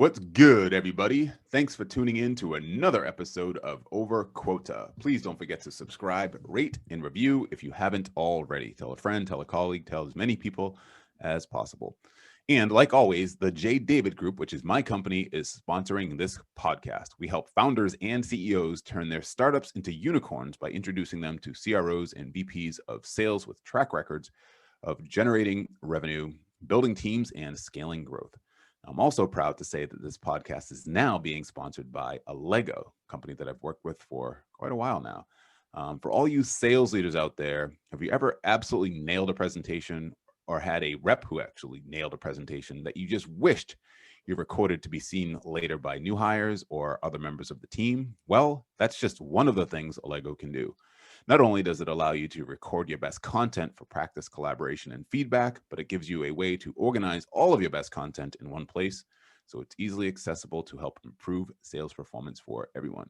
What's good, everybody? Thanks for tuning in to another episode of Over Quota. Please don't forget to subscribe, rate, and review if you haven't already. Tell a friend, tell a colleague, tell as many people as possible. And like always, the J. David Group, which is my company, is sponsoring this podcast. We help founders and CEOs turn their startups into unicorns by introducing them to CROs and VPs of sales with track records of generating revenue, building teams, and scaling growth. I'm also proud to say that this podcast is now being sponsored by a Lego company that I've worked with for quite a while now. For all you sales leaders out there, have you ever absolutely nailed a presentation or had a rep who actually nailed a presentation that you just wished you recorded to be seen later by new hires or other members of the team? Well, that's just one of the things a Lego can do. Not only does it allow you to record your best content for practice, collaboration, and feedback, but it gives you a way to organize all of your best content in one place, so it's easily accessible to help improve sales performance for everyone.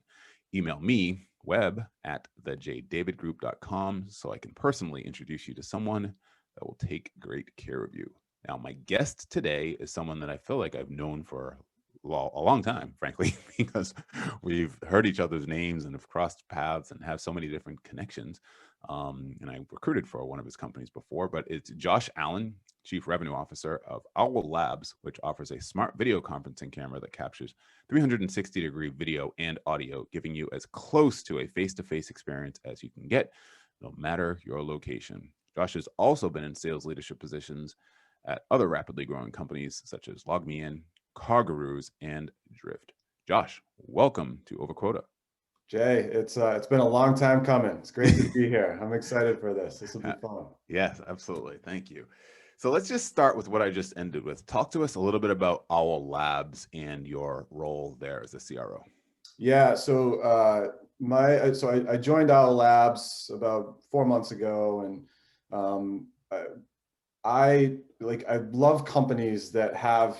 Email me, web, at thejdavidgroup.com, so I can personally introduce you to someone that will take great care of you. Now, my guest today is someone that I feel like I've known for a long time, frankly, because we've heard each other's names and have crossed paths and have so many different connections. And I recruited for one of his companies before, but it's Josh Allen, Chief Revenue Officer of Owl Labs, which offers a smart video conferencing camera that captures 360-degree video and audio, giving you as close to a face-to-face experience as you can get, no matter your location. Josh has also been in sales leadership positions at other rapidly growing companies such as LogMeIn, Cargaroos, and Drift. Josh, welcome to Over Quota. Jay, it's been a long time coming. It's great to be here. I'm excited for this. This will be fun. Yes, absolutely. Thank you. So let's just start with what I just ended with. Talk to us a little bit about Owl Labs and your role there as a CRO. Yeah, so I joined Owl Labs about 4 months ago, and I love companies that have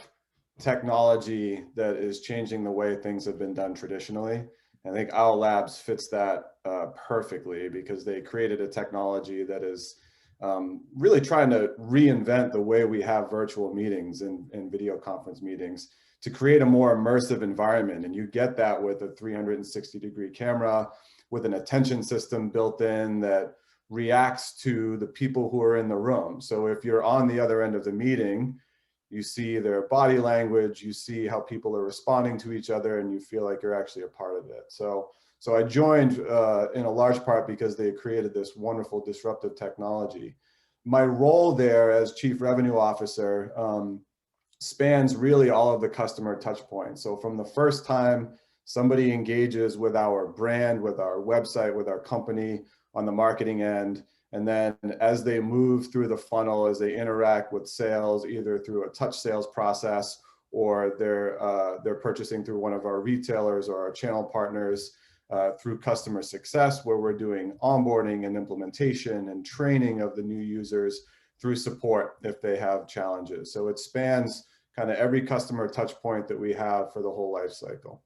technology that is changing the way things have been done traditionally. I think Owl Labs fits that perfectly because they created a technology that is really trying to reinvent the way we have virtual meetings and video conference meetings to create a more immersive environment. And you get that with a 360-degree camera with an attention system built in that reacts to the people who are in the room. So if you're on the other end of the meeting, you see their body language, you see how people are responding to each other, and you feel like you're actually a part of it. So I joined in a large part because they created this wonderful disruptive technology. My role there as Chief Revenue Officer spans really all of the customer touch points. So from the first time somebody engages with our brand, with our website, with our company on the marketing end, and then as they move through the funnel, as they interact with sales, either through a touch sales process or they're purchasing through one of our retailers or our channel partners, through customer success, where we're doing onboarding and implementation and training of the new users, through support if they have challenges. So it spans kind of every customer touch point that we have for the whole life cycle.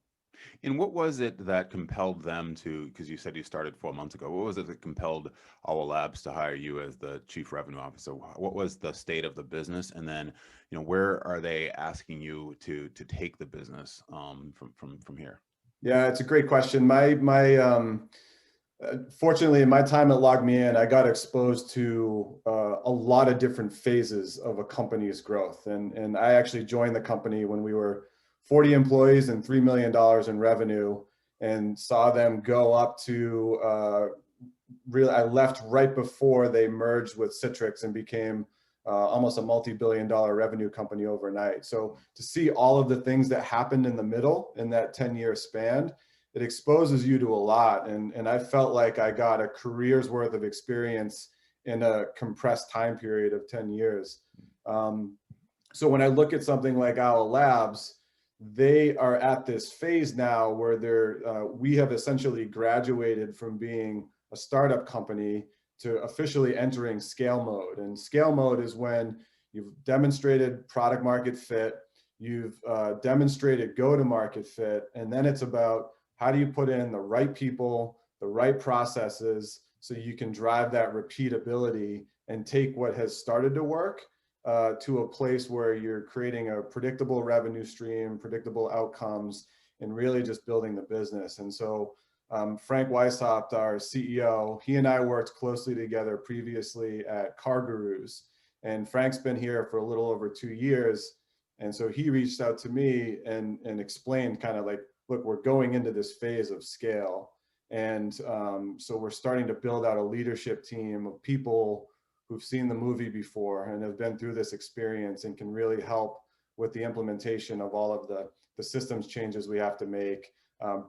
And what was it that compelled them to, because you said you started 4 months ago, what was it that compelled Owl Labs to hire you as the Chief Revenue Officer? What was the state of the business? And then, where are they asking you to take the business from here? Yeah, it's a great question. Fortunately, in my time at LogMeIn, I got exposed to a lot of different phases of a company's growth. And I actually joined the company when we were 40 employees and $3 million in revenue, and saw them go up to I left right before they merged with Citrix and became almost a multi-billion-dollar revenue company overnight. So to see all of the things that happened in the middle in that 10-year span, it exposes you to a lot. And I felt like I got a career's worth of experience in a compressed time period of 10 years. So when I look at something like Owl Labs, they are at this phase now where we have essentially graduated from being a startup company to officially entering scale mode. And scale mode is when you've demonstrated product market fit, you've demonstrated go-to-market fit, and then it's about how do you put in the right people, the right processes, so you can drive that repeatability and take what has started to work to a place where you're creating a predictable revenue stream, predictable outcomes, and really just building the business. And so Frank Weishaupt, our CEO, he and I worked closely together previously at CarGurus, and Frank's been here for a little over 2 years. And so he reached out to me and explained kind of like, look, we're going into this phase of scale. And so we're starting to build out a leadership team of people who've seen the movie before and have been through this experience and can really help with the implementation of all of the systems changes we have to make,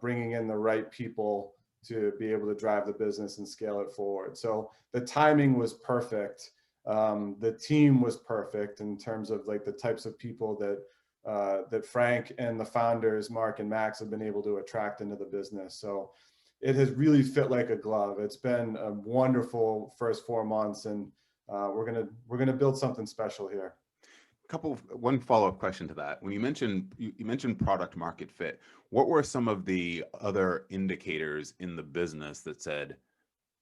bringing in the right people to be able to drive the business and scale it forward. So the timing was perfect. The team was perfect in terms of like the types of people that Frank and the founders, Mark and Max, have been able to attract into the business. So it has really fit like a glove. It's been a wonderful first 4 months, and we're gonna build something special here. One follow-up question to that. When you mentioned product market fit, what were some of the other indicators in the business that said,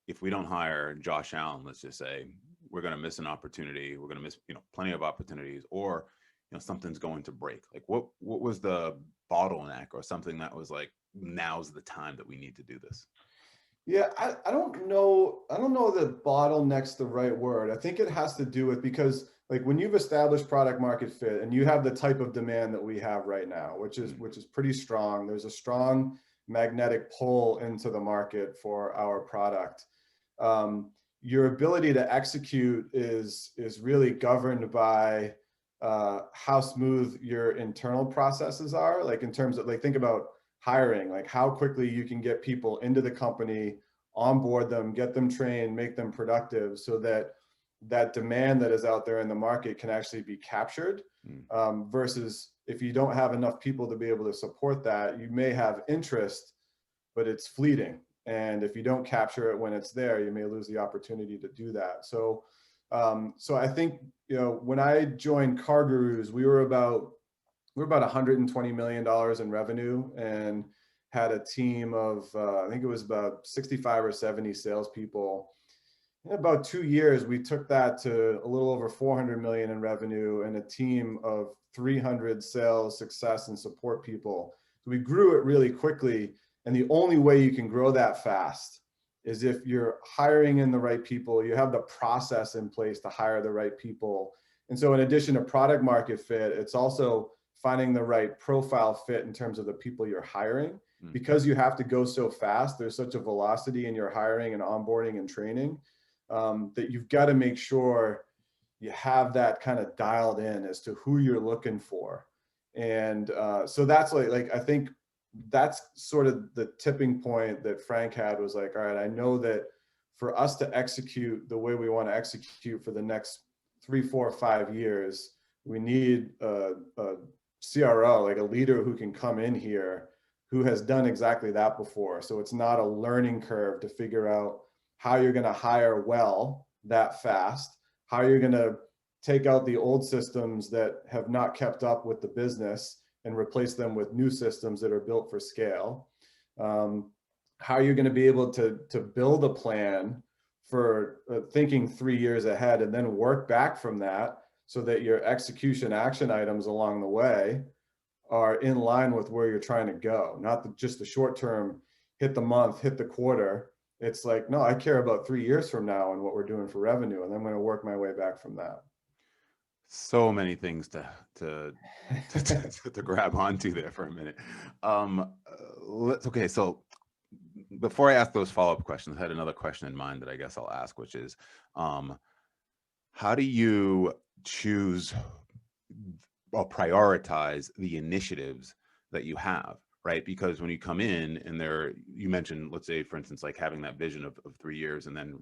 if we don't hire Josh Allen, let's just say, we're going to miss an opportunity, we're going to miss, plenty of opportunities, or, something's going to break? Like what was the bottleneck or something that was like, now's the time that we need to do this? Yeah, I don't know that bottleneck's the right word. I think it has to do with, because like when you've established product market fit and you have the type of demand that we have right now, which is pretty strong, there's a strong magnetic pull into the market for our product. Your ability to execute is really governed by how smooth your internal processes are. Like in terms of, like, think about hiring, like how quickly you can get people into the company, onboard them, get them trained, make them productive, so that that demand that is out there in the market can actually be captured. Versus if you don't have enough people to be able to support that, you may have interest, but it's fleeting. And if you don't capture it when it's there, you may lose the opportunity to do that. So, so I think, when I joined CarGurus, we were about $120 million in revenue and had a team of, I think it was about 65 or 70 salespeople. In about 2 years, we took that to a little over 400 million in revenue and a team of 300 sales, success, and support people. So we grew it really quickly. And the only way you can grow that fast is if you're hiring in the right people, you have the process in place to hire the right people. And so in addition to product market fit, it's also finding the right profile fit in terms of the people you're hiring. Because you have to go so fast, there's such a velocity in your hiring and onboarding and training, that you've got to make sure you have that kind of dialed in as to who you're looking for. And so that's like I think that's sort of the tipping point that Frank had, was like, all right, I know that for us to execute the way we want to execute for the next 3, 4, 5 years, we need a CRO, like a leader who can come in here who has done exactly that before. So it's not a learning curve to figure out how you're going to hire well that fast, how you're going to take out the old systems that have not kept up with the business and replace them with new systems that are built for scale. How you're going to be able to build a plan for thinking 3 years ahead and then work back from that so that your execution action items along the way are in line with where you're trying to go. Not just the short term, hit the month, hit the quarter. It's like, no, I care about 3 years from now and what we're doing for revenue, and I'm going to work my way back from that. So many things to grab onto there for a minute. Okay, so before I ask those follow-up questions, I had another question in mind that I guess I'll ask, which is, how do you choose or prioritize the initiatives that you have, right? Because when you come in and you mentioned, let's say, for instance, like having that vision of 3 years and then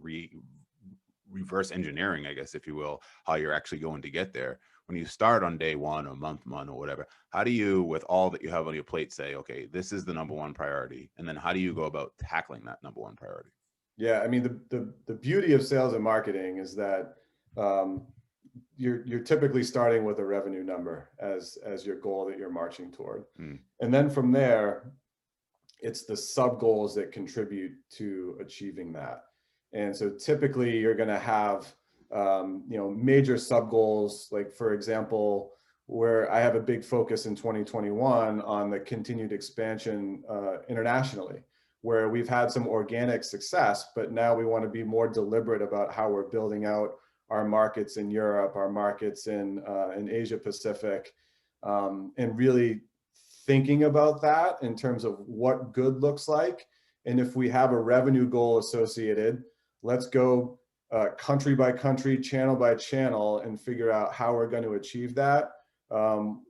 reverse engineering, I guess, if you will, how you're actually going to get there. When you start on day one or month one or whatever, how do you, with all that you have on your plate, say, okay, this is the number one priority? And then how do you go about tackling that number one priority? Yeah, I mean, the beauty of sales and marketing is that you're typically starting with a revenue number as your goal that you're marching toward. And then from there, it's the sub goals that contribute to achieving that. And so typically you're going to have major sub goals, like for example, where I have a big focus in 2021 on the continued expansion internationally, where we've had some organic success, but now we want to be more deliberate about how we're building out our markets in Europe, our markets in Asia Pacific, and really thinking about that in terms of what good looks like. And if we have a revenue goal associated, let's go country by country, channel by channel, and figure out how we're going to achieve that,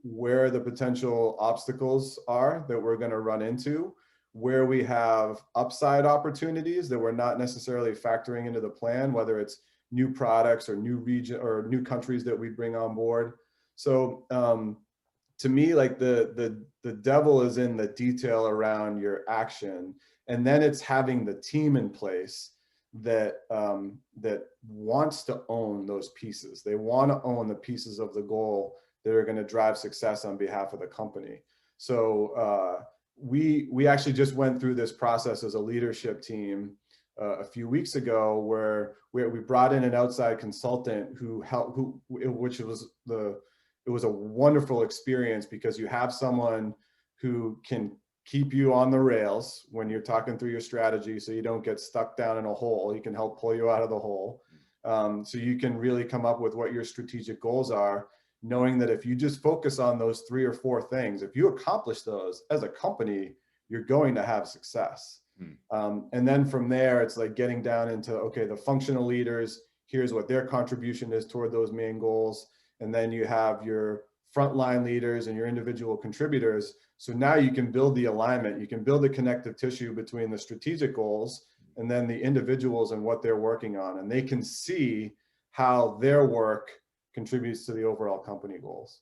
where the potential obstacles are that we're going to run into, where we have upside opportunities that we're not necessarily factoring into the plan, whether it's new products or new region or new countries that we bring on board. So to me, like the devil is in the detail around your action, and then it's having the team in place that wants to own those pieces. They want to own the pieces of the goal that are going to drive success on behalf of the company. So we actually just went through this process as a leadership team a few weeks ago, where we brought in an outside consultant who helped, it was a wonderful experience, because you have someone who can keep you on the rails when you're talking through your strategy, so you don't get stuck down in a hole. He can help pull you out of the hole. So you can really come up with what your strategic goals are, knowing that if you just focus on those 3 or 4 things, if you accomplish those as a company, you're going to have success. And then from there, it's like getting down into, okay, the functional leaders, here's what their contribution is toward those main goals. And then you have your frontline leaders and your individual contributors. So now you can build the alignment, you can build the connective tissue between the strategic goals and then the individuals and what they're working on. And they can see how their work contributes to the overall company goals.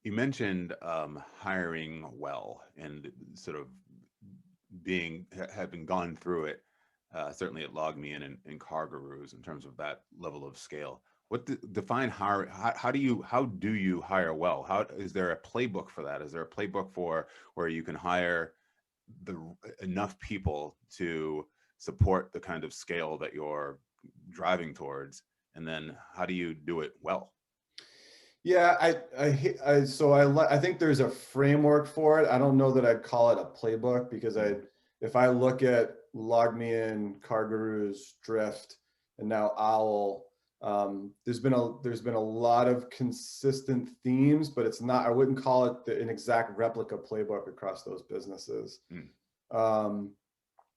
You mentioned hiring well and sort of having gone through it, certainly at LogMeIn and CarGurus in terms of that level of scale. Define hire? How do you hire well? Is there a playbook for that? Is there a playbook for where you can hire enough people to support the kind of scale that you're driving towards? And then how do you do it well? Yeah, I think there's a framework for it. I don't know that I'd call it a playbook, because if I look at LogMeIn, CarGurus, Drift, and now Owl, there's been a lot of consistent themes, but I wouldn't call it an exact replica playbook across those businesses.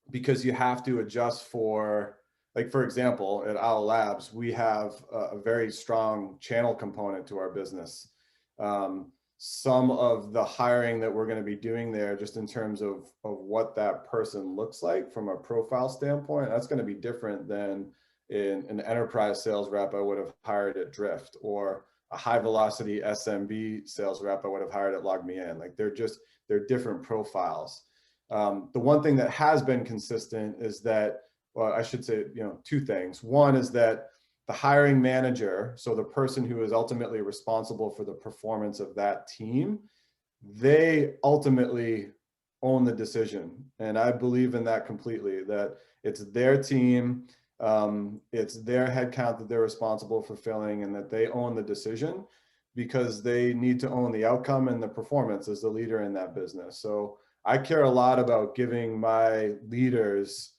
Because you have to adjust for, like, for example, at Owl Labs, we have a very strong channel component to our business. Some of the hiring that we're going to be doing there, just in terms of what that person looks like from a profile standpoint, that's going to be different than in an enterprise sales rep I would have hired at Drift, or a high velocity SMB sales rep I would have hired at LogMeIn. Like, they're different profiles. The one thing that has been consistent is that, well, I should say, 2 things. One is that the hiring manager, so the person who is ultimately responsible for the performance of that team, they ultimately own the decision. And I believe in that completely, that it's their team, it's their headcount that they're responsible for filling, and that they own the decision, because they need to own the outcome and the performance as the leader in that business. So I care a lot about giving my leaders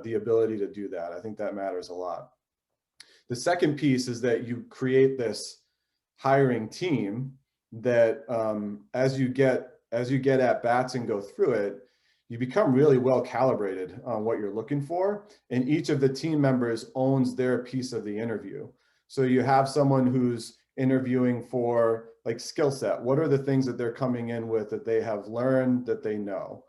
the ability to do that. I think that matters a lot. The second piece is that you create this hiring team that as you get at bats and go through it, you become really well calibrated on what you're looking for. And each of the team members owns their piece of the interview. So you have someone who's interviewing for, like, skill set. What are the things that they're coming in with that they have learned, that they know?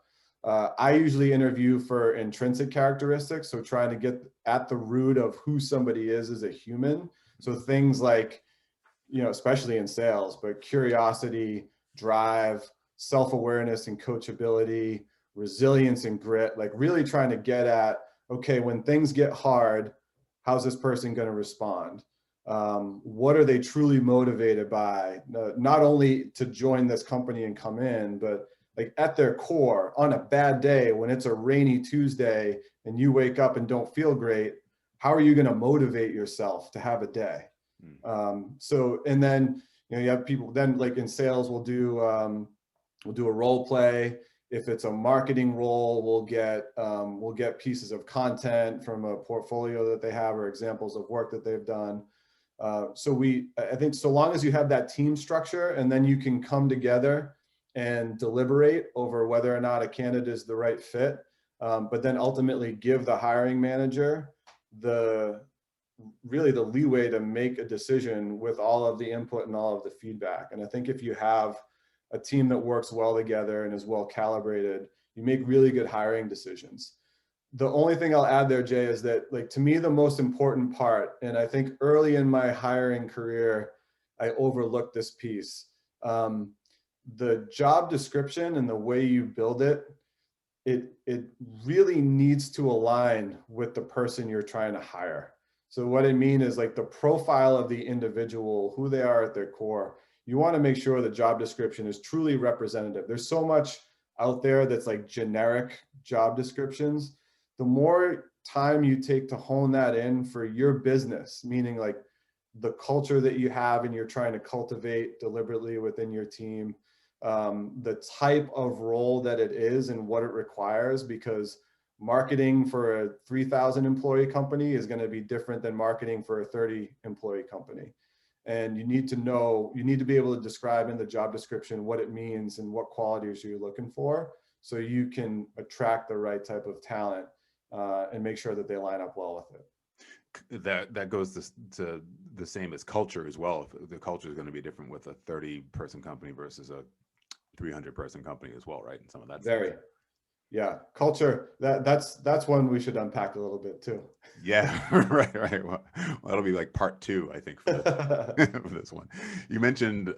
I usually interview for intrinsic characteristics, so trying to get at the root of who somebody is as a human. So things like, especially in sales, but curiosity, drive, self-awareness and coachability, resilience and grit, like really trying to get at, okay, when things get hard, how's this person going to respond? What are they truly motivated by? Not only to join this company and come in, but like at their core, on a bad day, when it's a rainy Tuesday and you wake up and don't feel great, how are you going to motivate yourself to have a day? So, and then, you have people then like in sales, we'll do a role play. If it's a marketing role, we'll get pieces of content from a portfolio that they have or examples of work that they've done. So I think so long as you have that team structure, and then you can come together and deliberate over whether or not a candidate is the right fit, but then ultimately give the hiring manager really the leeway to make a decision with all of the input and all of the feedback. And I think if you have a team that works well together and is well calibrated, you make really good hiring decisions. The only thing I'll add there, Jay, is that, like, to me, the most important part, and I think early in my hiring career, I overlooked this piece. The job description and the way you build it, it really needs to align with the person you're trying to hire. So what I mean is, like, the profile of the individual, who they are at their core, you want to make sure the job description is truly representative. There's so much out there that's like generic job descriptions. The more time you take to hone that in for your business, meaning like the culture that you have and you're trying to cultivate deliberately within your team, the type of role that it is and what it requires, because marketing for a 3,000 employee company is going to be different than marketing for a 30 employee company. And you need to be able to describe in the job description what it means and what qualities you're looking for, so you can attract the right type of talent and make sure that they line up well with it. That goes to the same as culture as well. If the culture is going to be different with a 30-person company versus a 300-person company as well, right? And some of that. Very. Yeah, culture, that's one we should unpack a little bit too. Yeah, right. Well, that'll be like part 2, I think, for this one. You mentioned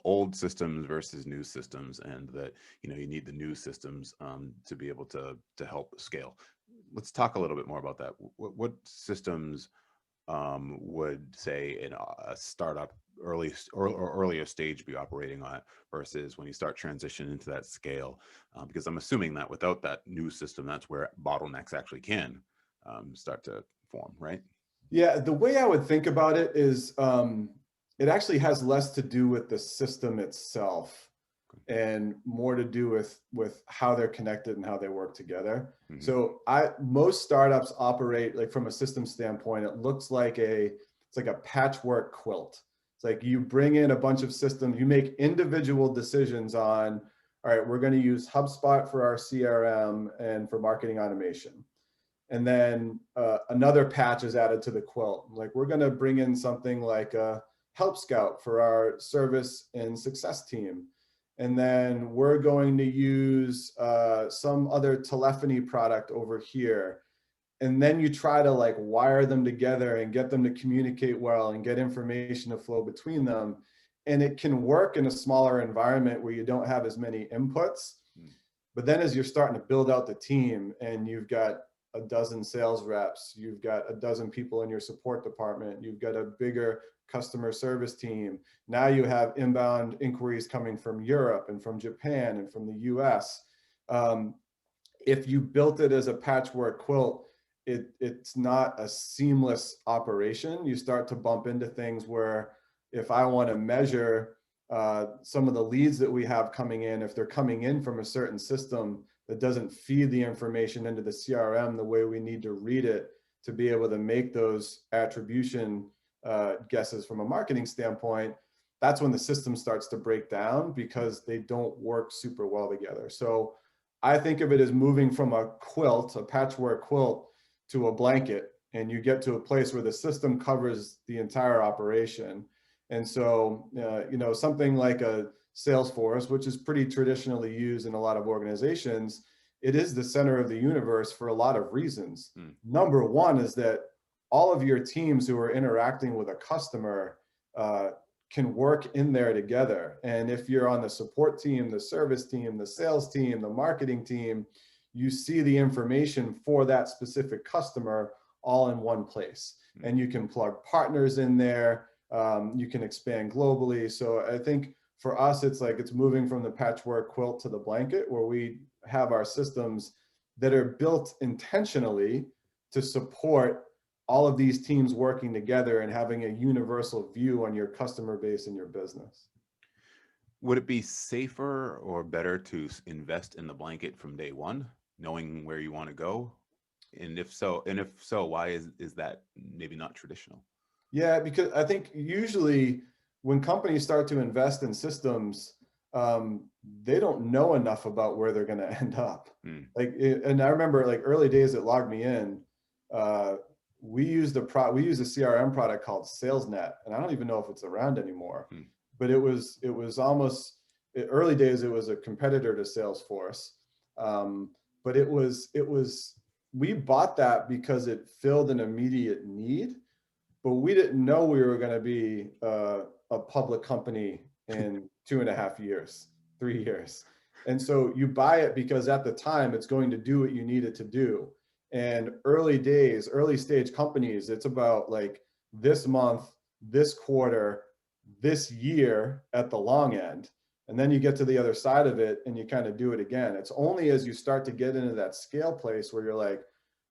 old systems versus new systems, and that you need the new systems to be able to help scale. Let's talk a little bit more about that. What systems would, say, in a startup earlier stage be operating on it versus when you start transitioning into that scale? Because I'm assuming that without that new system, that's where bottlenecks actually can start to form, right? Yeah, the way I would think about it is it actually has less to do with the system itself and more to do with how they're connected and how they work together. Mm-hmm. So most startups operate, like, from a system standpoint, it looks like it's like a patchwork quilt. It's like you bring in a bunch of systems, you make individual decisions on, all right, we're going to use HubSpot for our CRM and for marketing automation. And then another patch is added to the quilt. Like, we're going to bring in something like a Help Scout for our service and success team. And then we're going to use some other telephony product over here. And then you try to, like, wire them together and get them to communicate well and get information to flow between them. And it can work in a smaller environment where you don't have as many inputs. But then as you're starting to build out the team and you've got a dozen sales reps, you've got a dozen people in your support department, you've got a bigger customer service team. Now you have inbound inquiries coming from Europe and from Japan and from the US. If you built it as a patchwork quilt, it's not a seamless operation. You start to bump into things where, if I want to measure some of the leads that we have coming in, if they're coming in from a certain system that doesn't feed the information into the CRM the way we need to read it to be able to make those attribution guesses from a marketing standpoint, that's when the system starts to break down because they don't work super well together. So I think of it as moving from a quilt, a patchwork quilt, to a blanket, and you get to a place where the system covers the entire operation. And so, something like a Salesforce, which is pretty traditionally used in a lot of organizations, it is the center of the universe for a lot of reasons. Number one is that all of your teams who are interacting with a customer can work in there together. And if you're on the support team, the service team, the sales team, the marketing team, you see the information for that specific customer all in one place. And you can plug partners in there. You can expand globally. So I think for us, it's moving from the patchwork quilt to the blanket, where we have our systems that are built intentionally to support all of these teams working together and having a universal view on your customer base and your business. Would it be safer or better to invest in the blanket from day one, knowing where you want to go? And if so, why is that maybe not traditional? Yeah, because I think usually when companies start to invest in systems, they don't know enough about where they're going to end up. And I remember like early days at Log Me In, we used a CRM product called SalesNet, and I don't even know if it's around anymore. But it was almost early days. It was a competitor to Salesforce, but it was we bought that because it filled an immediate need, but we didn't know we were going to be a public company in 2.5 years, 3 years. And so you buy it because at the time it's going to do what you need it to do. And early stage companies, it's about like this month, this quarter, this year at the long end. And then you get to the other side of it and you kind of do it again. It's only as you start to get into that scale place where you're like,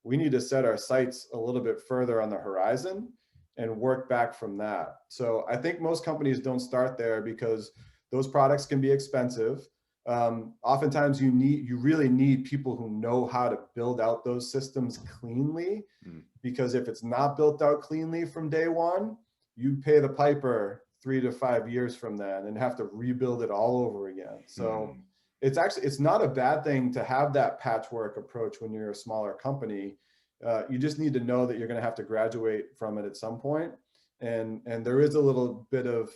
we need to set our sights a little bit further on the horizon and work back from that. So I think most companies don't start there because those products can be expensive. Oftentimes you really need people who know how to build out those systems cleanly, because if it's not built out cleanly from day one, you pay the piper 3 to 5 years from then and have to rebuild it all over again. So it's not a bad thing to have that patchwork approach when you're a smaller company. You just need to know that you're going to have to graduate from it at some point. And there is a little bit of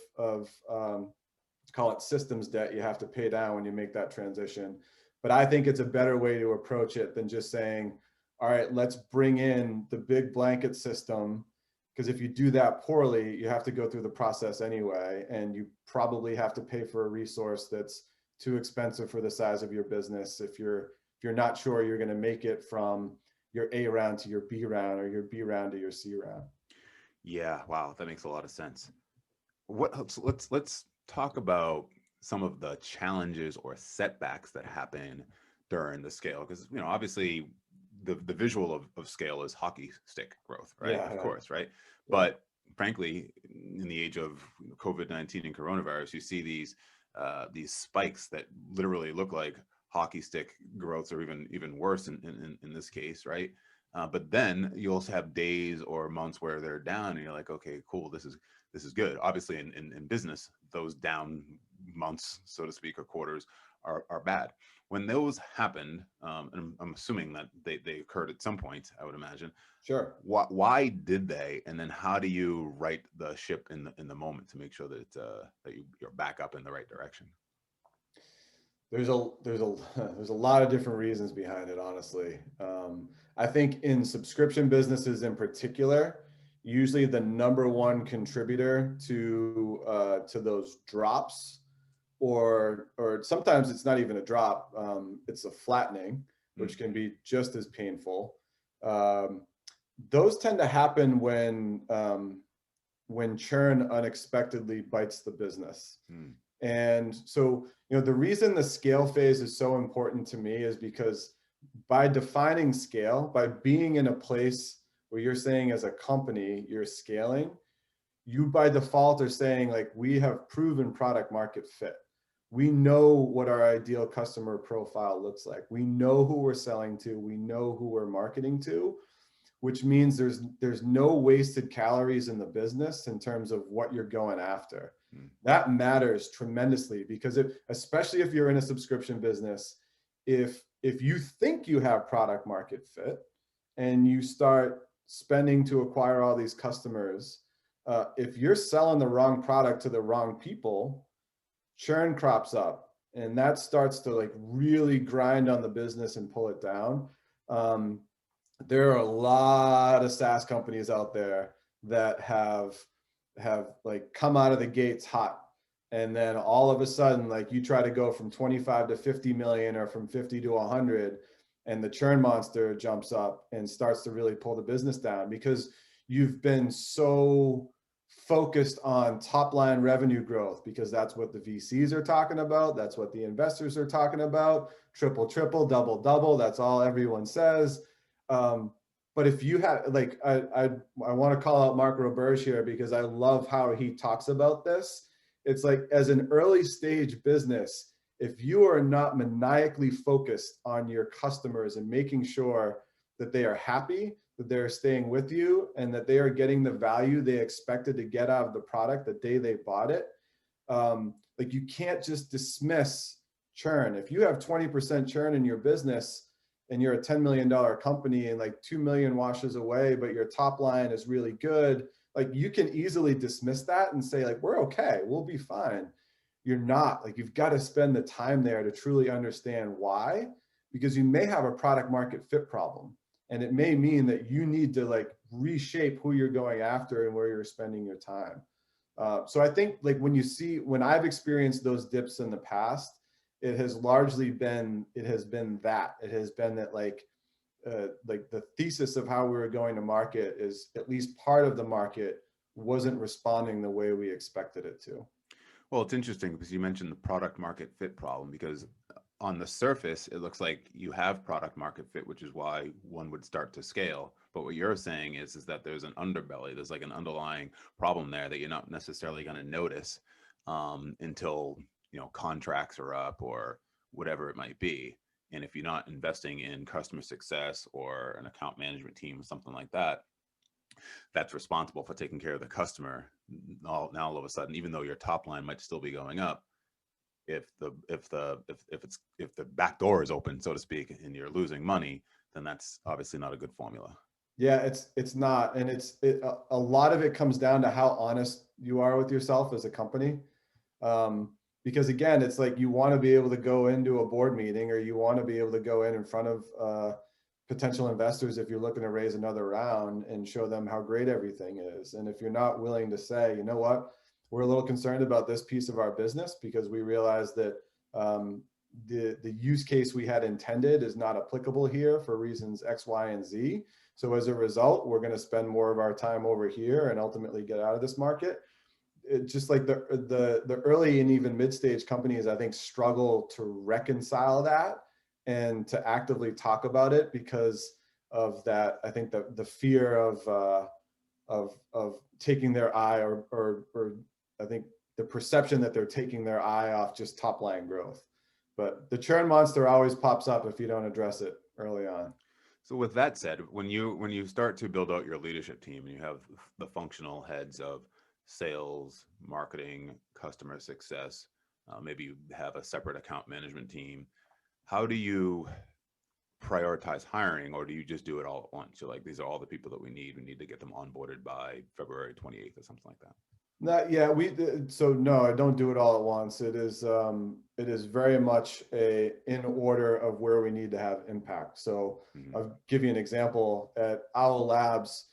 call it systems debt you have to pay down when you make that transition. But I think it's a better way to approach it than just saying, all right, let's bring in the big blanket system. Because if you do that poorly, you have to go through the process anyway. And you probably have to pay for a resource that's too expensive for the size of your business if you're not sure you're going to make it from your A round to your B round or your B round to your C round. Yeah, wow, that makes a lot of sense. Let's talk about some of the challenges or setbacks that happen during the scale, because obviously the visual of scale is hockey stick growth, right? Yeah, of course, right? Yeah. But frankly, in the age of COVID-19 and coronavirus, you see these spikes that literally look like hockey stick growths, or even worse in this case, right? But then you also have days or months where they're down, and you're like, okay, cool, this is good. Obviously, in business, those down months, so to speak, or quarters are bad. When those happened, and I'm assuming that they occurred at some point, I would imagine. Sure. Why did they? And then how do you right the ship in the moment to make sure that you're back up in the right direction? There's a lot of different reasons behind it, honestly. I think in subscription businesses in particular, usually the number one contributor to those drops, or sometimes it's not even a drop, it's a flattening, which can be just as painful. Those tend to happen when churn unexpectedly bites the business. And so, the reason the scale phase is so important to me is because by defining scale, by being in a place where you're saying as a company, you're scaling, you by default are saying like, we have proven product market fit. We know what our ideal customer profile looks like. We know who we're selling to. We know who we're marketing to, which means there's no wasted calories in the business in terms of what you're going after. That matters tremendously, because especially if you're in a subscription business, if you think you have product market fit and you start spending to acquire all these customers, if you're selling the wrong product to the wrong people, churn crops up, and that starts to like really grind on the business and pull it down. There are a lot of SaaS companies out there that have like come out of the gates hot, and then all of a sudden, like, you try to go from 25 to 50 million or from 50 to 100, and the churn monster jumps up and starts to really pull the business down because you've been so focused on top line revenue growth, because that's what the VCs are talking about. That's what the investors are talking about. Triple, double, that's all everyone says. But if you had, like, I want to call out Mark Roberge here because I love how he talks about this. It's like, as an early stage business, if you are not maniacally focused on your customers and making sure that they are happy, that they're staying with you, and that they are getting the value they expected to get out of the product the day they bought it, like, you can't just dismiss churn. If you have 20% churn in your business and you're a $10 million company and like 2 million washes away, but your top line is really good, like, you can easily dismiss that and say, like, we're okay, we'll be fine. You're not. Like, you've got to spend the time there to truly understand why, because you may have a product market fit problem. And it may mean that you need to, like, reshape who you're going after and where you're spending your time. So I think, like, when I've experienced those dips in the past, it has largely been, that like the thesis of how we were going to market is at least part of the market wasn't responding the way we expected it to. Well, it's interesting because you mentioned the product market fit problem, because on the surface, it looks like you have product market fit, which is why one would start to scale. But what you're saying is that there's an underbelly, there's like an underlying problem there that you're not necessarily going to notice until, contracts are up or whatever it might be. And if you're not investing in customer success or an account management team, something like that, that's responsible for taking care of the customer, now all of a sudden, even though your top line might still be going up, if the back door is open, so to speak, and you're losing money, then that's obviously not a good formula. Yeah, it's not. And a lot of it comes down to how honest you are with yourself as a company. Because again, it's like, you want to be able to go into a board meeting, or you want to be able to go in front of potential investors if you're looking to raise another round, and show them how great everything is. And if you're not willing to say, you know what, we're a little concerned about this piece of our business because we realize that the use case we had intended is not applicable here for reasons X, Y, and Z. So as a result, we're going to spend more of our time over here and ultimately get out of this market. It just, like, the early and even mid-stage companies, I think, struggle to reconcile that and to actively talk about it because of that. I think the fear of taking their eye, or I think the perception that they're taking their eye off just top line growth. But the churn monster always pops up if you don't address it early on. So with that said, when you start to build out your leadership team and you have the functional heads of sales, marketing, customer success, maybe you have a separate account management team, how do you prioritize hiring, or do you just do it all at once? You're like, these are all the people that we need to get them onboarded by February 28th or something like that. No, I don't do it all at once. It is very much in order of where we need to have impact. So I'll give you an example. At Owl Labs,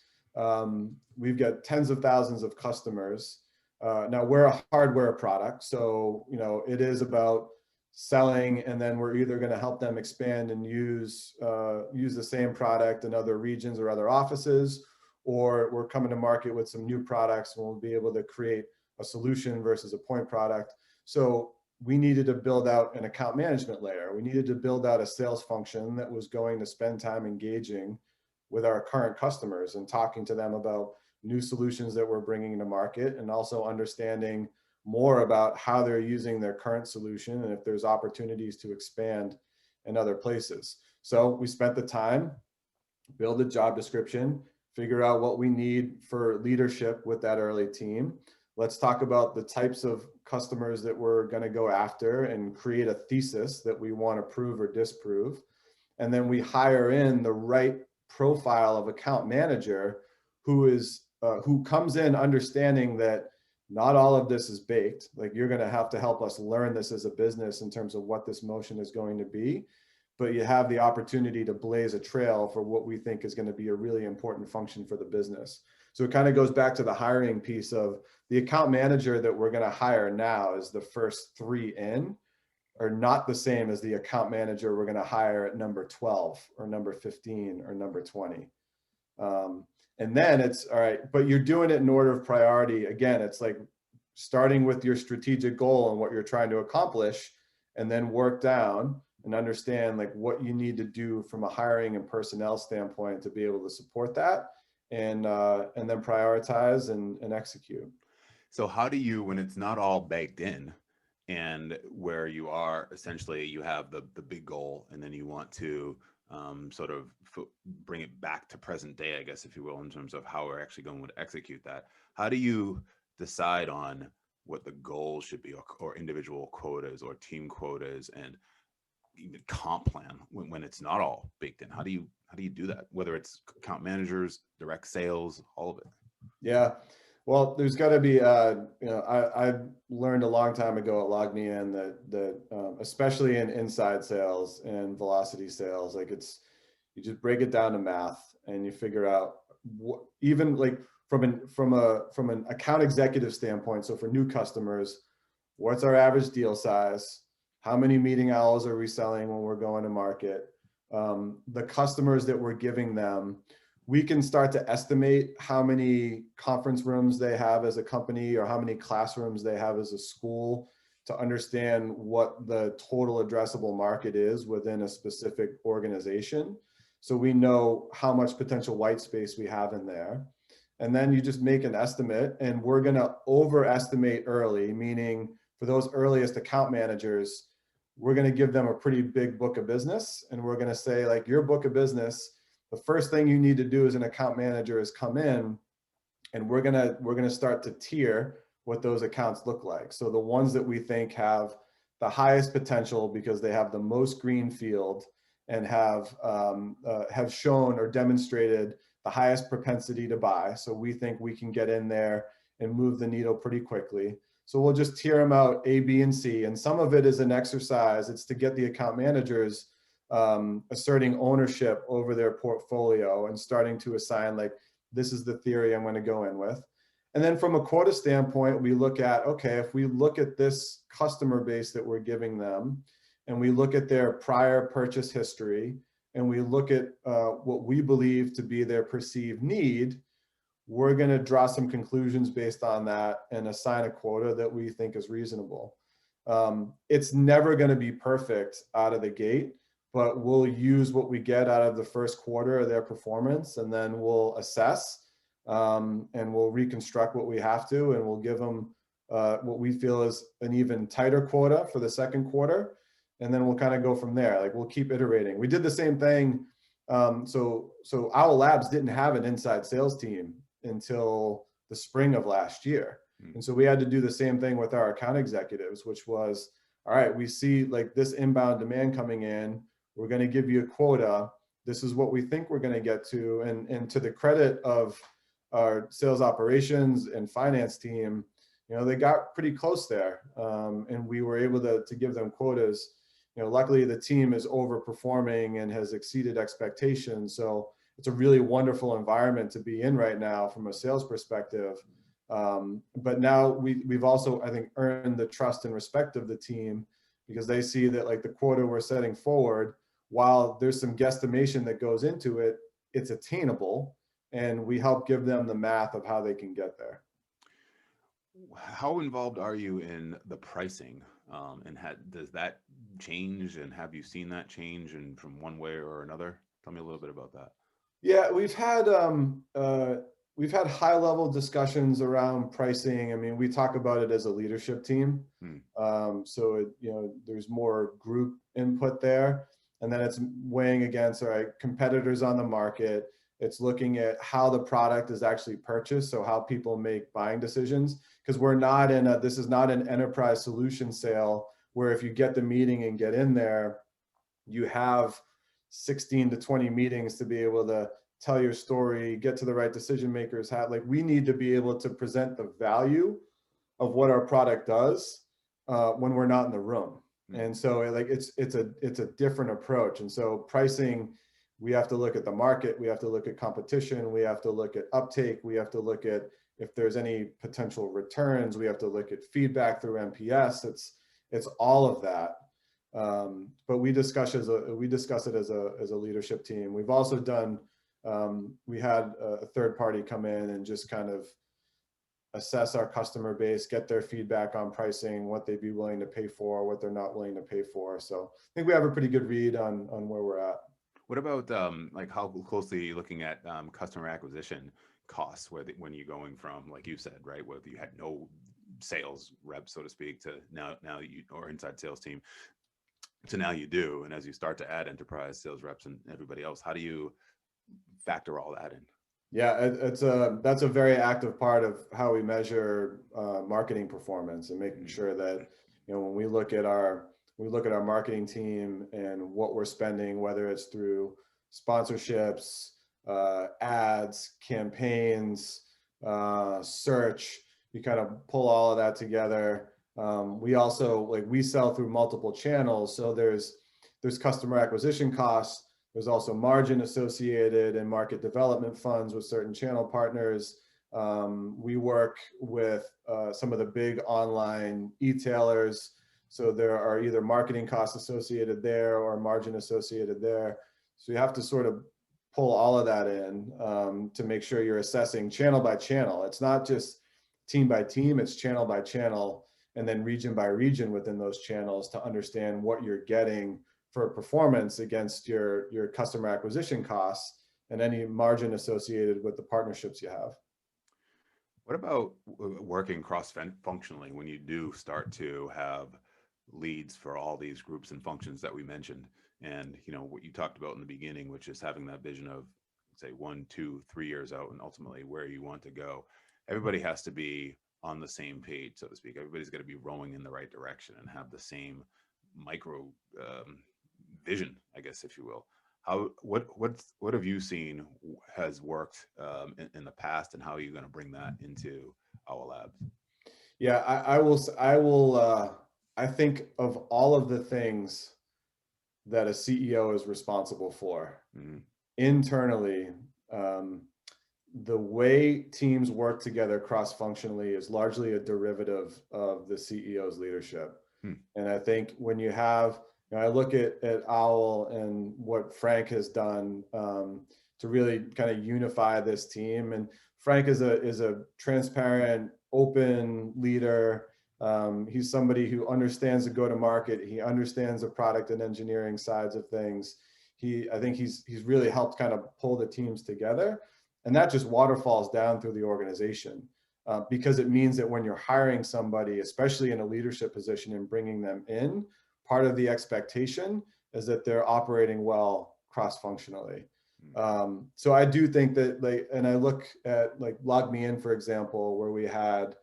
we've got tens of thousands of customers. Now, we're a hardware product, so it is about selling, and then we're either going to help them expand and use the same product in other regions or other offices, or we're coming to market with some new products and we'll be able to create a solution versus a point product. So we needed to build out an account management layer. We needed to build out a sales function that was going to spend time engaging with our current customers and talking to them about new solutions that we're bringing to market, and also understanding more about how they're using their current solution and if there's opportunities to expand in other places. So we spent the time, build a job description, figure out what we need for leadership with that early team. Let's talk about the types of customers that we're going to go after and create a thesis that we want to prove or disprove. And then we hire in the right profile of account manager who comes in understanding that not all of this is baked. Like, you're going to have to help us learn this as a business in terms of what this motion is going to be. But you have the opportunity to blaze a trail for what we think is going to be a really important function for the business. So it kind of goes back to the hiring piece of the account manager that we're going to hire now as the first 3 in are not the same as the account manager we're going to hire at number 12 or number 15 or number 20. And then it's all right, but you're doing it in order of priority. Again, it's like starting with your strategic goal and what you're trying to accomplish, and then work down. and understand like what you need to do from a hiring and personnel standpoint to be able to support that, and then prioritize and execute. So how do you, when it's not all baked in, and where you are essentially you have the big goal, and then you want to sort of bring it back to present day, I guess, if you will, in terms of how we're actually going to execute that. How do you decide on what the goal should be, or individual quotas or team quotas, and even comp plan when it's not all baked in? How do you do that? Whether it's account managers, direct sales, all of it. Yeah. Well, there's got to be, I learned a long time ago at LogMeIn that especially in inside sales and velocity sales, like you just break it down to math and you figure out what, even like from an account executive standpoint. So for new customers, what's our average deal size? How many meeting hours are we selling when we're going to market? The customers that we're giving them, we can start to estimate how many conference rooms they have as a company or how many classrooms they have as a school to understand what the total addressable market is within a specific organization. So we know how much potential white space we have in there. And then you just make an estimate, and we're going to overestimate early, meaning for those earliest account managers, we're going to give them a pretty big book of business. And we're going to say, like, your book of business, the first thing you need to do as an account manager is come in, and we're gonna start to tier what those accounts look like. So the ones that we think have the highest potential because they have the most green field and have shown or demonstrated the highest propensity to buy. So we think we can get in there and move the needle pretty quickly. So we'll just tier them out A, B, and C. And some of it is an exercise. It's to get the account managers asserting ownership over their portfolio and starting to assign, like, this is the theory I'm going to go in with. And then from a quota standpoint, we look at, okay, if we look at this customer base that we're giving them, and we look at their prior purchase history, and we look at what we believe to be their perceived need, we're going to draw some conclusions based on that and assign a quota that we think is reasonable. It's never going to be perfect out of the gate, but we'll use what we get out of the first quarter of their performance, and then we'll assess and we'll reconstruct what we have to, and we'll give them what we feel is an even tighter quota for the second quarter. And then we'll kind of go from there. Like, we'll keep iterating. We did the same thing. So Owl Labs didn't have an inside sales team until the spring of last year. And so we had to do the same thing with our account executives, which was, all right, we see like this inbound demand coming in. We're going to give you a quota. This is what we think we're going to get to. And to the credit of our sales operations and finance team, they got pretty close there. And we were able to give them quotas. Luckily the team is overperforming and has exceeded expectations. So it's a really wonderful environment to be in right now from a sales perspective. But now we've also, I think, earned the trust and respect of the team, because they see that, like, the quota we're setting forward, while there's some guesstimation that goes into it, it's attainable, and we help give them the math of how they can get there. How involved are you in the pricing, and does that change, and have you seen that change and from one way or another? Tell me a little bit about that. Yeah, we've had high level discussions around pricing. I mean, we talk about it as a leadership team. So there's more group input there. And then it's weighing against, all right, competitors on the market. It's looking at how the product is actually purchased, so how people make buying decisions. Because this is not an enterprise solution sale where if you get the meeting and get in there, you have 16 to 20 meetings to be able to tell your story, get to the right decision makers. We need to be able to present the value of what our product does when we're not in the room. And so it's a different approach. And so pricing, we have to look at the market, we have to look at competition, we have to look at uptake, we have to look at if there's any potential returns, we have to look at feedback through NPS. It's all of that. But we discuss it as a leadership team. We've also done, we had a third party come in and just kind of assess our customer base, get their feedback on pricing, what they'd be willing to pay for, what they're not willing to pay for. So I think we have a pretty good read on where we're at. What about like how closely are you looking at customer acquisition costs, when you're going from, like you said, right, whether you had no sales rep, so to speak, to now you, or inside sales team, to now you do, and as you start to add enterprise sales reps and everybody else, how do you factor all that in? Yeah, that's a very active part of how we measure marketing performance, and making sure that, when we look at our marketing team and what we're spending, whether it's through sponsorships, ads, campaigns, search, you kind of pull all of that together. We also, we sell through multiple channels, so there's customer acquisition costs. There's also margin associated and market development funds with certain channel partners. We work with some of the big online e-tailers, so there are either marketing costs associated there or margin associated there. So you have to sort of pull all of that in to make sure you're assessing channel by channel. It's not just team by team, it's channel by channel, and then region by region within those channels, to understand what you're getting for performance against your customer acquisition costs and any margin associated with the partnerships you have. What about working cross-functionally when you do start to have leads for all these groups and functions that we mentioned? And what you talked about in the beginning, which is having that vision of, say, 1, 2, 3 years out, and ultimately where you want to go. Everybody has to be on the same page, so to speak. Everybody's got to be rowing in the right direction and have the same micro vision, I guess, if you will. What have you seen has worked in the past, and how are you going to bring that into Owl Labs? Yeah, I will. I think of all of the things that a CEO is responsible for internally, the way teams work together cross-functionally is largely a derivative of the CEO's leadership. And I think when you have, I look at Owl and what Frank has done to really kind of unify this team. And Frank is a transparent, open leader. He's somebody who understands the go-to-market. He understands the product and engineering sides of things. I think he's really helped kind of pull the teams together, and that just waterfalls down through the organization, because it means that when you're hiring somebody, especially in a leadership position and bringing them in, part of the expectation is that they're operating well cross-functionally. So I do think that, and I look at Log Me In, for example, where we had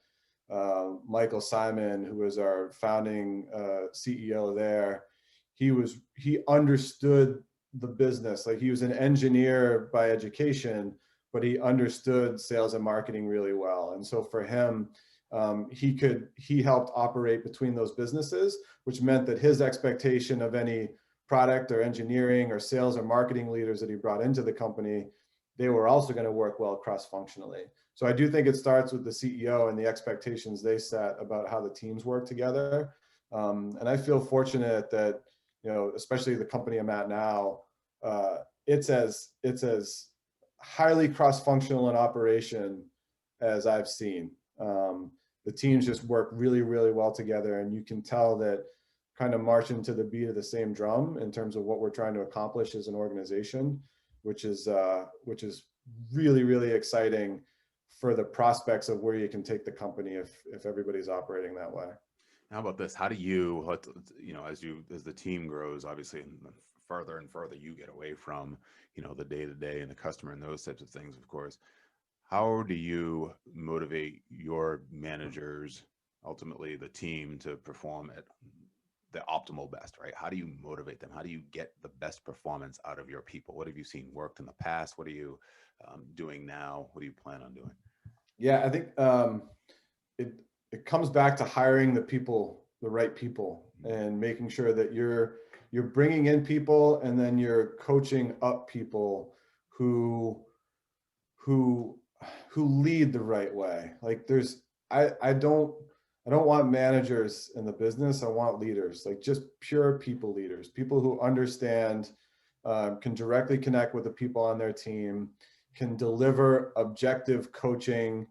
Michael Simon, who was our founding CEO there. He understood the business. He was an engineer by education, but he understood sales and marketing really well. And so for him, he helped operate between those businesses, which meant that his expectation of any product or engineering or sales or marketing leaders that he brought into the company, they were also going to work well cross-functionally. So I do think it starts with the CEO and the expectations they set about how the teams work together. And I feel fortunate that, especially the company I'm at now, it's as highly cross-functional in operation as I've seen. The teams just work really, really well together, and you can tell that kind of marching to the beat of the same drum in terms of what we're trying to accomplish as an organization, which is really, really exciting for the prospects of where you can take the company if everybody's operating that way. How about this? How do you, as the team grows, obviously, and further and further you get away from, the day-to-day and the customer and those types of things, of course, how do you motivate your managers, ultimately the team, to perform at the optimal best, right? How do you motivate them? How do you get the best performance out of your people? What have you seen worked in the past? What are you doing now? What do you plan on doing? Yeah, I think it comes back to hiring the right people, and making sure that you're bringing in people, and then you're coaching up people who lead the right way. I don't want managers in the business. I want leaders, just pure people leaders, people who understand, can directly connect with the people on their team, can deliver objective coaching,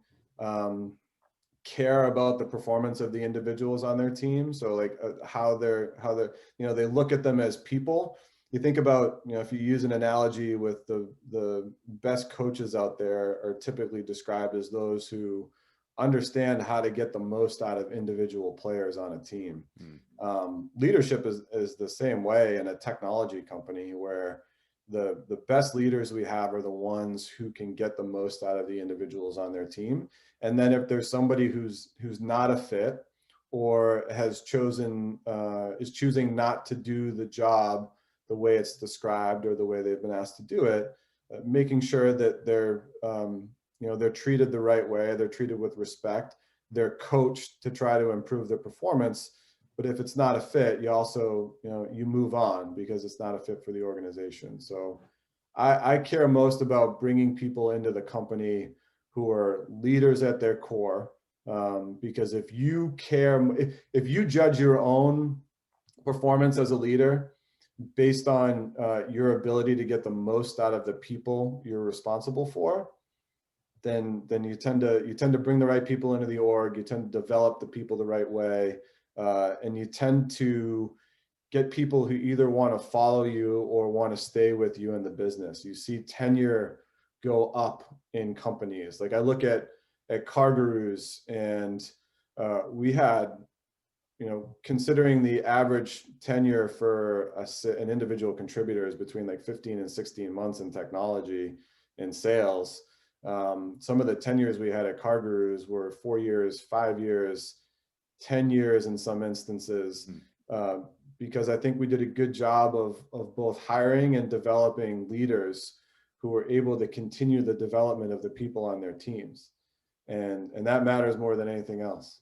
care about the performance of the individuals on their team. So like how they're, they look at them as people. You think about, if you use an analogy with the best coaches out there are typically described as those who understand how to get the most out of individual players on a team. Leadership is the same way in a technology company, where the best leaders we have are the ones who can get the most out of the individuals on their team. And then if there's somebody who's not a fit, or is choosing not to do the job the way it's described or the way they've been asked to do it, making sure that they're treated the right way, they're treated with respect, they're coached to try to improve their performance. But if it's not a fit, you also, you move on because it's not a fit for the organization. So I care most about bringing people into the company who are leaders at their core. Because if you judge your own performance as a leader based on your ability to get the most out of the people you're responsible for, then you tend to bring the right people into the org. You tend to develop the people the right way, and you tend to get people who either want to follow you or want to stay with you in the business. You see tenure go up in companies. Like I look at CarGurus, and we had, considering the average tenure for an individual contributor is between like 15 and 16 months in technology and sales. Some of the tenures we had at CarGurus were 4 years, 5 years, 10 years in some instances, because I think we did a good job of both hiring and developing leaders who were able to continue the development of the people on their teams. And that matters more than anything else.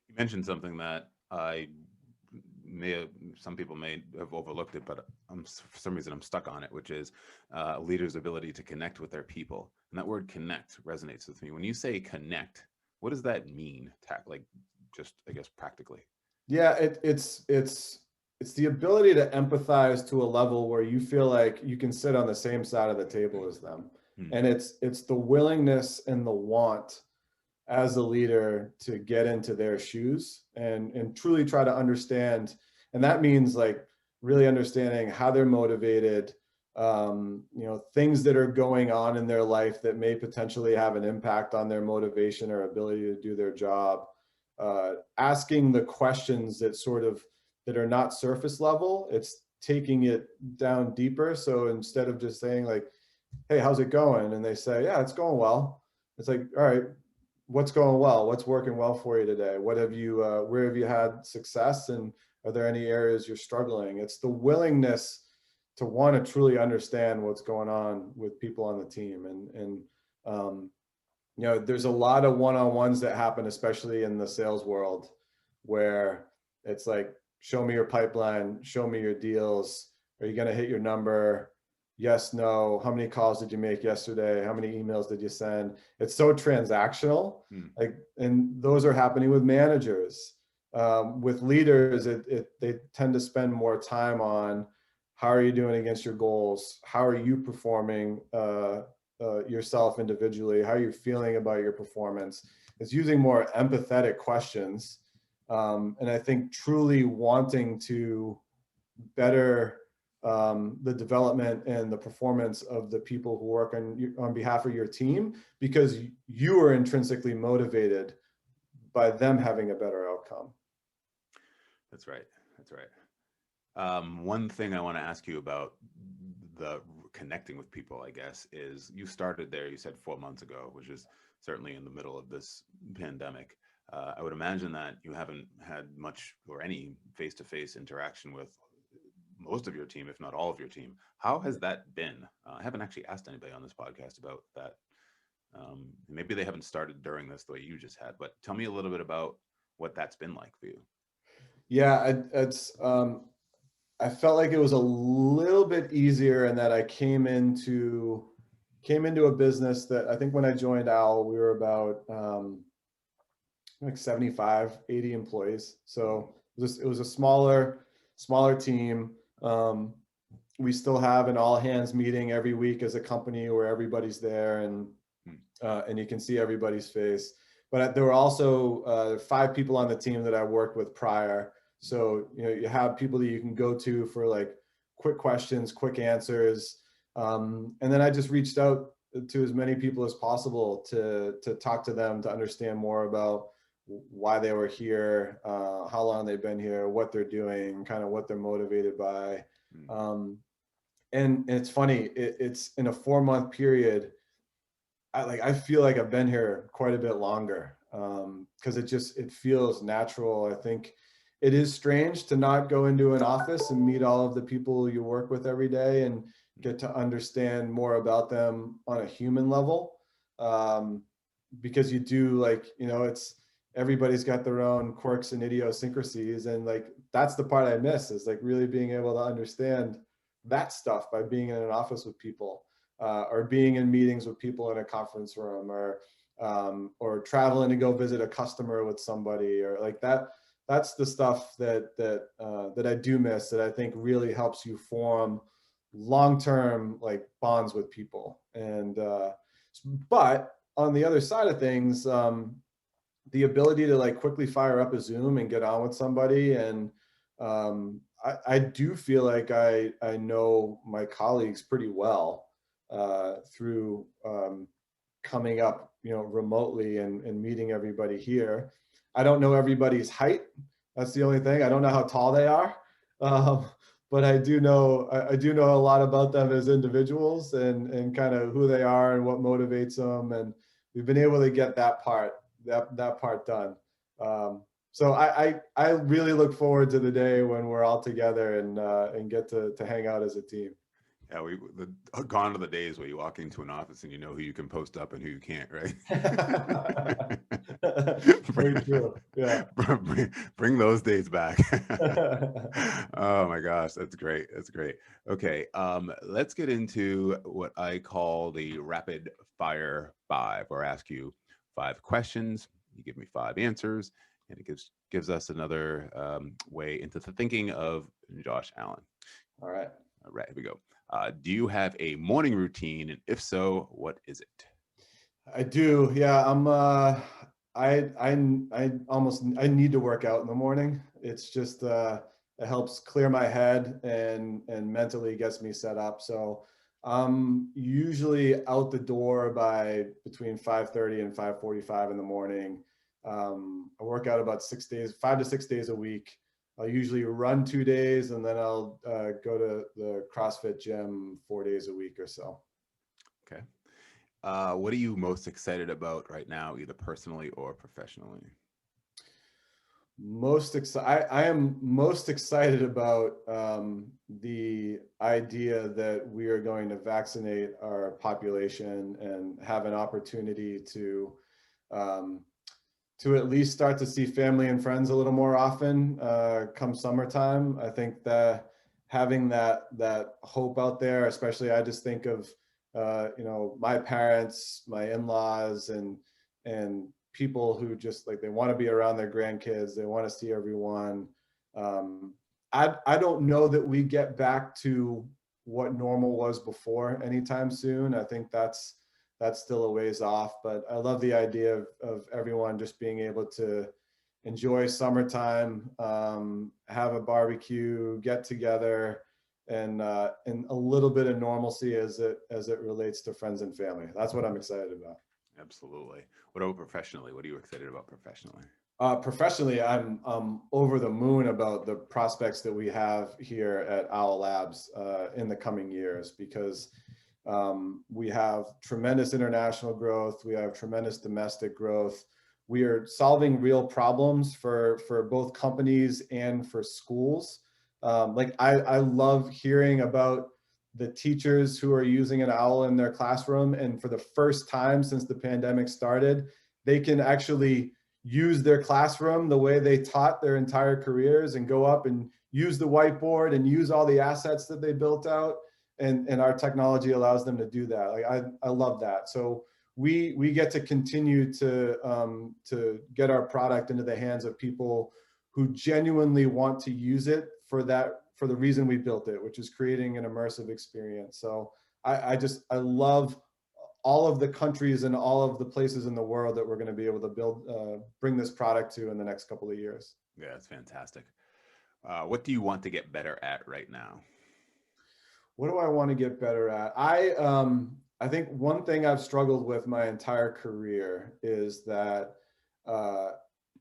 You mentioned something that some people may have overlooked it, but for some reason I'm stuck on it, which is a leader's ability to connect with their people. And that word connect resonates with me. When you say connect, what does that mean? Like, just, I guess, practically. Yeah, it's the ability to empathize to a level where you feel like you can sit on the same side of the table as them. And it's the willingness and the want as a leader to get into their shoes and truly try to understand. And that means like really understanding how they're motivated, things that are going on in their life that may potentially have an impact on their motivation or ability to do their job. Asking the questions that are not surface level, it's taking it down deeper. So instead of just saying like, hey, how's it going? And they say, yeah, it's going well. It's like, all right, what's going well? What's working well for you today? Where have you had success? And are there any areas you're struggling? It's the willingness to want to truly understand what's going on with people on the team. And there's a lot of one-on-ones that happen, especially in the sales world, where it's like, show me your pipeline, show me your deals. Are you going to hit your number? Yes, no. How many calls did you make yesterday? How many emails did you send? It's so transactional. And those are happening with managers. With leaders, they tend to spend more time on how are you doing against your goals? How are you performing yourself individually? How are you feeling about your performance? It's using more empathetic questions. And I think truly wanting to better the development and the performance of the people who work on behalf of your team, because you are intrinsically motivated by them having a better outcome. That's right. That's right. One thing I want to ask you about the connecting with people, I guess, is you started there, you said 4 months ago, which is certainly in the middle of this pandemic. I would imagine that you haven't had much or any face-to-face interaction with most of your team, if not all of your team. How has that been? I haven't actually asked anybody on this podcast about that. Maybe they haven't started during this the way you just had, but tell me a little bit about what that's been like for you. Yeah, I felt like it was a little bit easier in that I came into a business that I think when I joined Owl, we were about like 75, 80 employees. So it was a smaller team. We still have an all hands meeting every week as a company where everybody's there and you can see everybody's face. but there were also 5 people on the team that I worked with prior. So, you know, you have people that you can go to for like quick questions, quick answers. And then I just reached out to as many people as possible to talk to them, to understand more about why they were here, how long they've been here, what they're doing, kind of what they're motivated by. And it's funny, it's in a 4-month period. I feel like I've been here quite a bit longer, because it feels natural. I think it is strange to not go into an office and meet all of the people you work with every day and get to understand more about them on a human level. Because you do, like, you know, it's, everybody's got their own quirks and idiosyncrasies. And like, that's the part I miss, is like really being able to understand that stuff by being in an office with people, or being in meetings with people in a conference room, or traveling to go visit a customer with somebody, or like that. That's the stuff that I do miss, that I think really helps you form long-term like bonds with people. And but on the other side of things, the ability to like quickly fire up a Zoom and get on with somebody, and I do feel like I know my colleagues pretty well, through coming up, you know, remotely and meeting everybody here. I don't know everybody's height. That's the only thing. I don't know how tall they are. But I do know a lot about them as individuals, and kind of who they are and what motivates them. And we've been able to get that part done. So I really look forward to the day when we're all together and get to hang out as a team. Yeah, gone are the days where you walk into an office and you know who you can post up and who you can't, right? Very true. Yeah. Bring those days back. Oh my gosh, that's great. That's great. Okay, let's get into what I call the rapid fire 5, where I ask you 5 questions, you give me 5 answers, and it gives us another way into the thinking of Josh Allen. All right. All right, here we go. Do you have a morning routine? And if so, what is it? I do. Yeah. I need to work out in the morning. It's just, it helps clear my head and mentally gets me set up. So I'm usually out the door by between 5:30 and 5:45 in the morning. I work out about 5 to 6 days a week. I'll usually run 2 days, and then I'll go to the CrossFit gym 4 days a week or so. Okay. What are you most excited about right now, either personally or professionally? I am most excited about the idea that we are going to vaccinate our population and have an opportunity to at least start to see family and friends a little more often come summertime. I think that having that hope out there, especially, I just think of you know, my parents, my in-laws, and people who just like, they want to be around their grandkids, they want to see everyone. I don't know that we get back to what normal was before anytime soon. I think that's still a ways off, but I love the idea of everyone just being able to enjoy summertime, have a barbecue, get together, and a little bit of normalcy as it relates to friends and family. That's what I'm excited about. Absolutely. What about professionally? What are you excited about professionally? Professionally, I'm over the moon about the prospects that we have here at Owl Labs in the coming years, because we have tremendous international growth. We have tremendous domestic growth. We are solving real problems for both companies and for schools. Like I love hearing about the teachers who are using an owl in their classroom, and for the first time since the pandemic started, they can actually use their classroom the way they taught their entire careers, and go up and use the whiteboard and use all the assets that they built out. And our technology allows them to do that. Like I love that. So we get to continue to get our product into the hands of people who genuinely want to use it for the reason we built it, which is creating an immersive experience. So I love all of the countries and all of the places in the world that we're going to be able to bring this product to in the next couple of years. Yeah, that's fantastic. What do you want to get better at right now? What do I want to get better at? I think one thing I've struggled with my entire career is that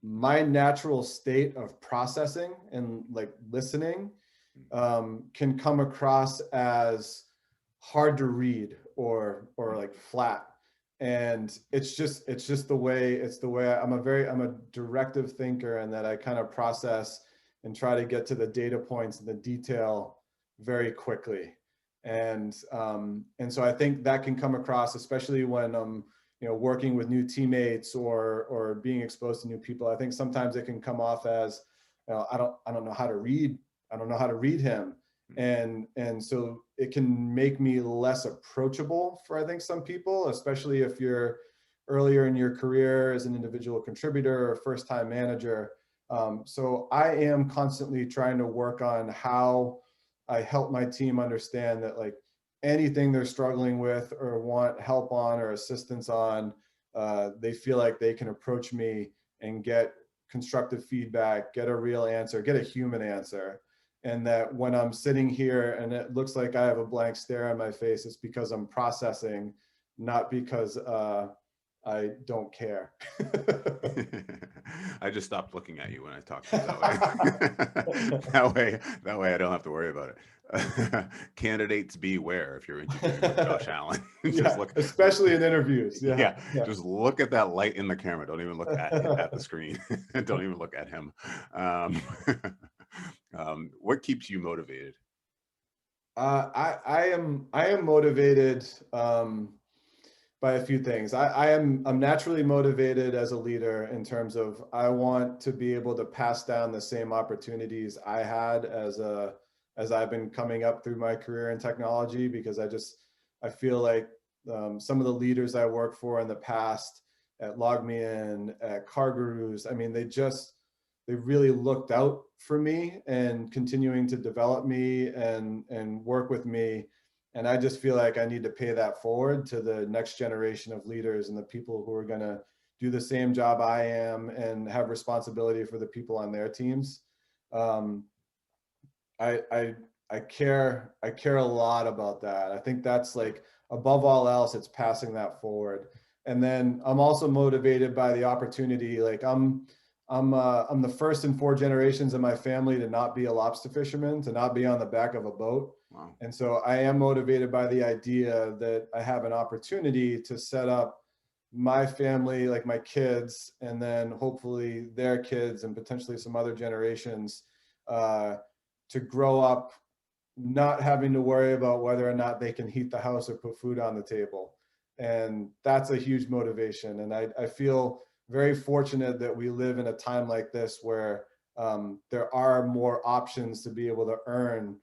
my natural state of processing and like listening can come across as hard to read or like flat. And it's just the way I'm a directive thinker, and that I kind of process and try to get to the data points and the detail very quickly. And so I think that can come across, especially when I'm working with new teammates or being exposed to new people. I think sometimes it can come off as, I don't know how to read. I don't know how to read him. And so it can make me less approachable for, I think, some people, especially if you're earlier in your career as an individual contributor or first-time manager. So I am constantly trying to work on how I help my team understand that, like, anything they're struggling with or want help on or assistance on, they feel like they can approach me and get constructive feedback, get a real answer, get a human answer. And that when I'm sitting here and it looks like I have a blank stare on my face, it's because I'm processing, not because I don't care. I just stopped looking at you when I talked to you that way. that way I don't have to worry about it. Candidates beware if you're interviewing with Josh Allen. Just especially in interviews. Yeah, just look at that light in the camera. Don't even look at the screen. Don't even look at him. What keeps you motivated? I am motivated by a few things. I'm naturally motivated as a leader in terms of, I want to be able to pass down the same opportunities I had as I've been coming up through my career in technology, because I feel like some of the leaders I worked for in the past at LogMeIn, at CarGurus, I mean, they really looked out for me and continuing to develop me and work with me. And I just feel like I need to pay that forward to the next generation of leaders and the people who are going to do the same job I am and have responsibility for the people on their teams. I care a lot about that. I think that's, like, above all else, it's passing that forward. And then I'm also motivated by the opportunity. Like, I'm the first in 4 generations in my family to not be a lobster fisherman, to not be on the back of a boat. Wow. And so I am motivated by the idea that I have an opportunity to set up my family, like my kids, and then hopefully their kids and potentially some other generations, to grow up not having to worry about whether or not they can heat the house or put food on the table. And that's a huge motivation. And I feel very fortunate that we live in a time like this where there are more options to be able to earn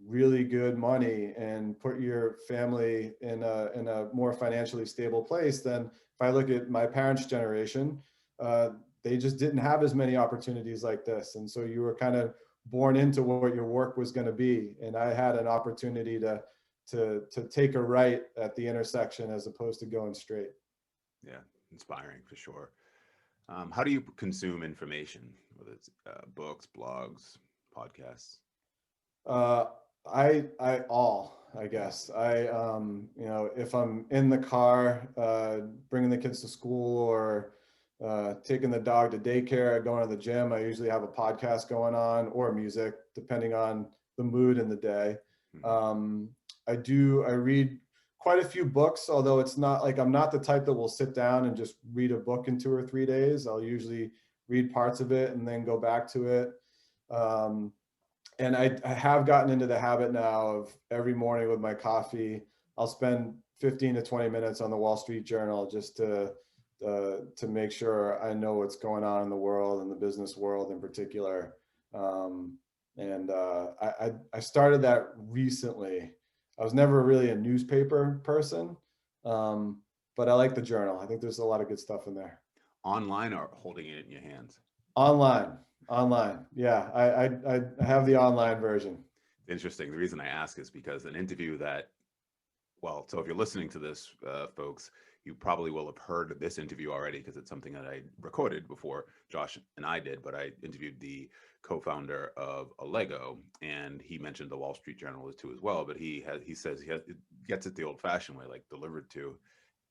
really good money and put your family in a more financially stable place than if I look at my parents' generation. They just didn't have as many opportunities like this. And so you were kind of born into what your work was going to be. And I had an opportunity to take a right at the intersection as opposed to going straight. Yeah, inspiring for sure. How do you consume information, whether it's books, blogs, podcasts? I guess if I'm in the car, bringing the kids to school or taking the dog to daycare, going to the gym, I usually have a podcast going on, or music, depending on the mood in the day. I read quite a few books, although it's not like, I'm not the type that will sit down and just read a book in 2 or 3 days. I'll usually read parts of it and then go back to it. And I have gotten into the habit now of every morning with my coffee, I'll spend 15 to 20 minutes on the Wall Street Journal just to make sure I know what's going on in the world and the business world in particular. I started that recently. I was never really a newspaper person, but I like the journal. I think there's a lot of good stuff in there. Online or holding it in your hands? Online. Yeah, I have the online version. Interesting. The reason I ask is because an interview that Well, so if you're listening to this, folks, you probably will have heard this interview already because it's something that I recorded before Josh and I did. But I interviewed the co-founder of Lego, and he mentioned the Wall Street Journal too as well. But he says it gets it the old-fashioned way, like delivered to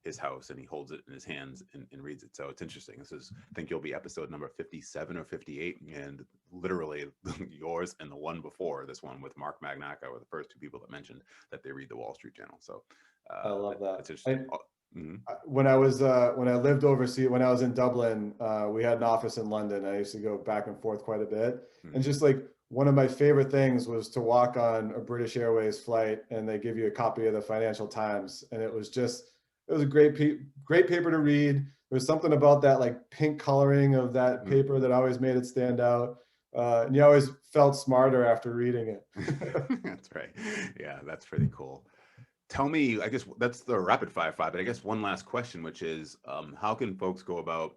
his house, and he holds it in his hands and reads it. So it's interesting. This is, I think you'll be episode number 57 or 58, and literally yours and the one before this one with Mark Magnaca were the first two people that mentioned that they read the Wall Street Journal. So I love that. it's interesting. Mm-hmm. When I lived overseas, when I was in Dublin, we had an office in London. I used to go back and forth quite a bit. Mm-hmm. And just like one of my favorite things was to walk on a British Airways flight and they give you a copy of the Financial Times. And it was a great paper to read. There was something about that like pink coloring of that paper that always made it stand out. And you always felt smarter after reading it. That's right. Yeah, that's pretty cool. Tell me, I guess that's the rapid fire five, but I guess one last question, which is how can folks go about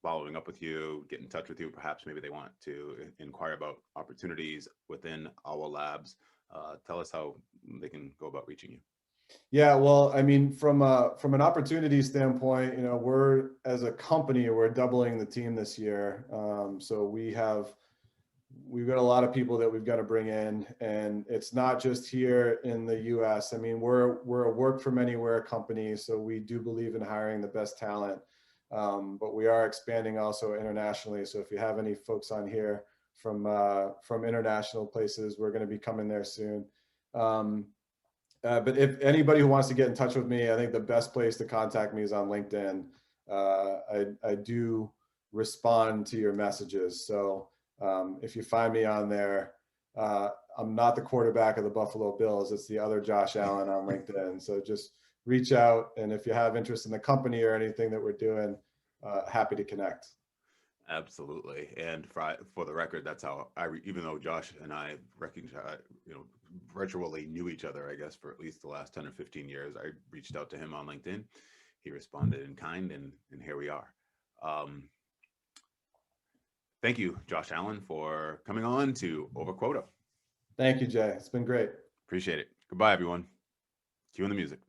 following up with you, get in touch with you? Perhaps maybe they want to inquire about opportunities within Owl Labs. Tell us how they can go about reaching you. Yeah, well, I mean, from an opportunity standpoint, you know, we're as a company, we're doubling the team this year. So we've got a lot of people that we've got to bring in, and it's not just here in the US. I mean, we're a work from anywhere company, so we do believe in hiring the best talent. But we are expanding also internationally. So if you have any folks on here from international places, we're going to be coming there soon. But if anybody who wants to get in touch with me, I think the best place to contact me is on LinkedIn. I do respond to your messages. So if you find me on there, I'm not the quarterback of the Buffalo Bills. It's the other Josh Allen on LinkedIn. So just reach out. And if you have interest in the company or anything that we're doing, happy to connect. Absolutely. And for the record, that's how even though Josh and I recognize, virtually knew each other, I guess, for at least the last 10 or 15 years, I reached out to him on LinkedIn. He responded in kind, and here we are. Thank you, Josh Allen, for coming on to Over Quota. Thank you, Jay. It's been great. Appreciate it. Goodbye, everyone. Cue in the music.